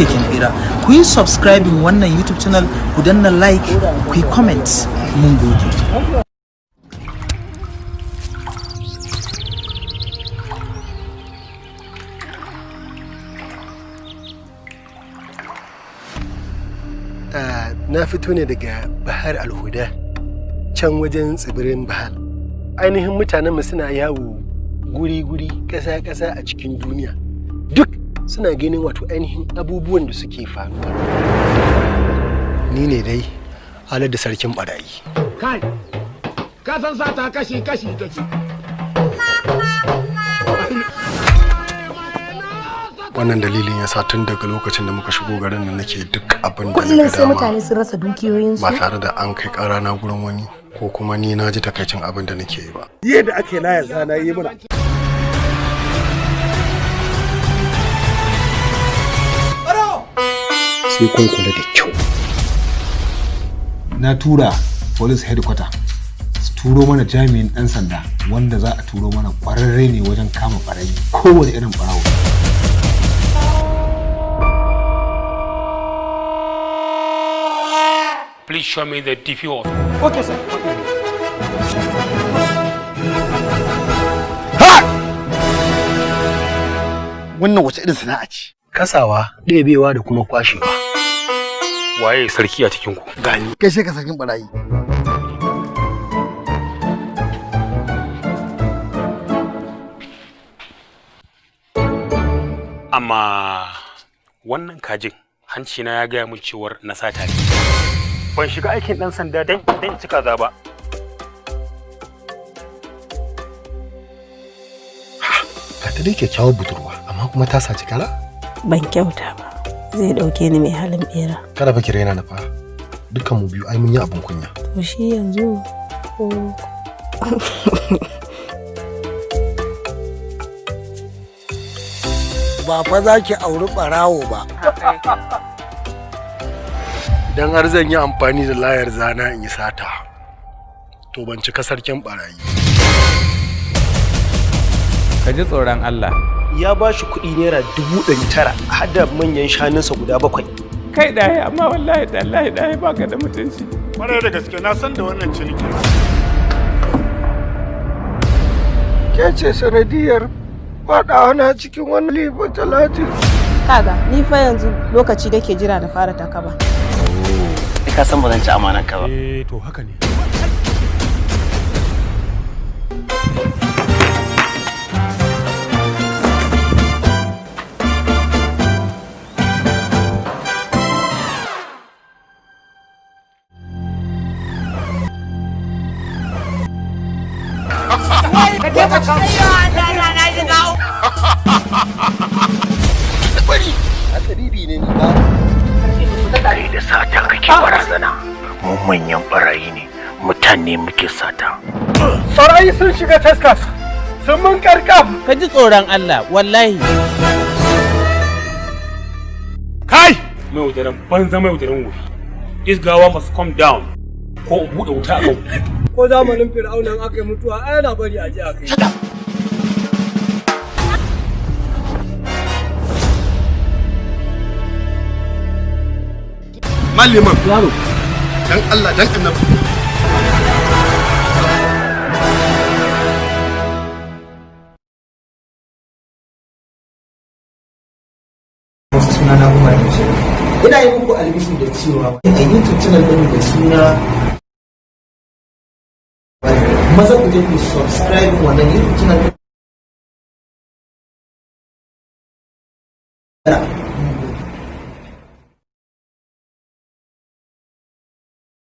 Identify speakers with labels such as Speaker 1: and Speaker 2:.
Speaker 1: keken bera. Ku yi subscribing wannan YouTube channel, ku danna like, ku yi comment. Mun gode.
Speaker 2: Na fito ne daga Bahar Al-Huda, can wajen tsibirin Bahar. Ainihin mutanenmu suna yawo guri-guri, ƙasa-ƙasa a cikin duniya. Duk suna ganin wato ainihin abubuwan da suke faruwa. Ni ne dai halar da sarkin barayi.
Speaker 3: Kai, ka san sata kashi-kashi take.
Speaker 2: Wannan dalilin ya sa tun daga lokacin da muka shigo garin nan nake duk abin da na ga
Speaker 4: kullum sai mutane sun rasa dukiyoyinsu
Speaker 2: ba tare da an kai ƙarana gurin wani ko kuma ni na ji takaicin abin da nake yi ba.
Speaker 3: Yadda ake laya zana yi mana.
Speaker 2: Sai kun kula da kyau.
Speaker 5: Na tura police headquarter su turo mana jami'in ɗan sanda wanda za a turo mana ƙwararre ne wajen kama ɓarayi kowane irin ɓarawo.
Speaker 6: Please show me the DPO.
Speaker 3: Okay, sir.
Speaker 7: Wannan wace irin sana'a ce?
Speaker 2: Kasawa, ɗebewa da kuma kwashewa.
Speaker 6: Waye sarki a cikin ku?
Speaker 7: Gani. Kai sai ka sakin barayi.
Speaker 6: Amma wannan kajin hanci na ya gaya min cewar na sata ne. Ban shiga aikin dan sanda dan cika za ba.
Speaker 2: Ka ta dai kyakkyawar budurwa amma kuma ta saci kala?
Speaker 4: ban kyauta ba zai dauke ni mai halin bera
Speaker 2: Kada fa ki raina na fa. Dukkan mu biyu ai mun yi abin kunya.
Speaker 4: to shi yanzu ko
Speaker 7: Ba fa za ki auri ɓarawo ba.
Speaker 2: Idan har zan yi amfani da layar zana in yi sata, to ban cika sarkin barayi.
Speaker 8: Ka ji tsoron Allah.
Speaker 9: Ya ba shi kuɗi naira 900 har da manyan shanunsa guda 7.
Speaker 8: Kai ɗaya amma wallahi ɗaya baka da mutunci.
Speaker 3: Kwarai da gaske na san da wannan ciniki.
Speaker 7: Ke ce sanadiyar faɗawa na cikin wani liba talatin.
Speaker 4: kaga ni fa yanzu lokaci da ke jira da fara takaba
Speaker 9: Ka san ba zan ci amanar ka ba.
Speaker 6: To haka ne.
Speaker 7: Bari, hatsari ne ni ba.
Speaker 9: Tare da sata kake barazana. Mu manyan barayi ne, mutane muke sata.
Speaker 3: Barayi sun shiga taskas. Sun mun karkaf.
Speaker 8: Ka ji tsoron Allah wallahi.
Speaker 6: Kai! Mai wutaran banza mai wutaran wuri. This gawa must come down. Ko buɗe wuta a kan.
Speaker 3: Ko zamanin Fir'aunan aka yi mutuwa ai yana bari a je a kai.
Speaker 2: Malliman, yaro, dan Allah, dan annabi.
Speaker 1: Sunana Umar Bashir. Ina yi muku albishir da cewa a YouTube channel ɗin da suna maza ku je ku subscribe wannan YouTube channel.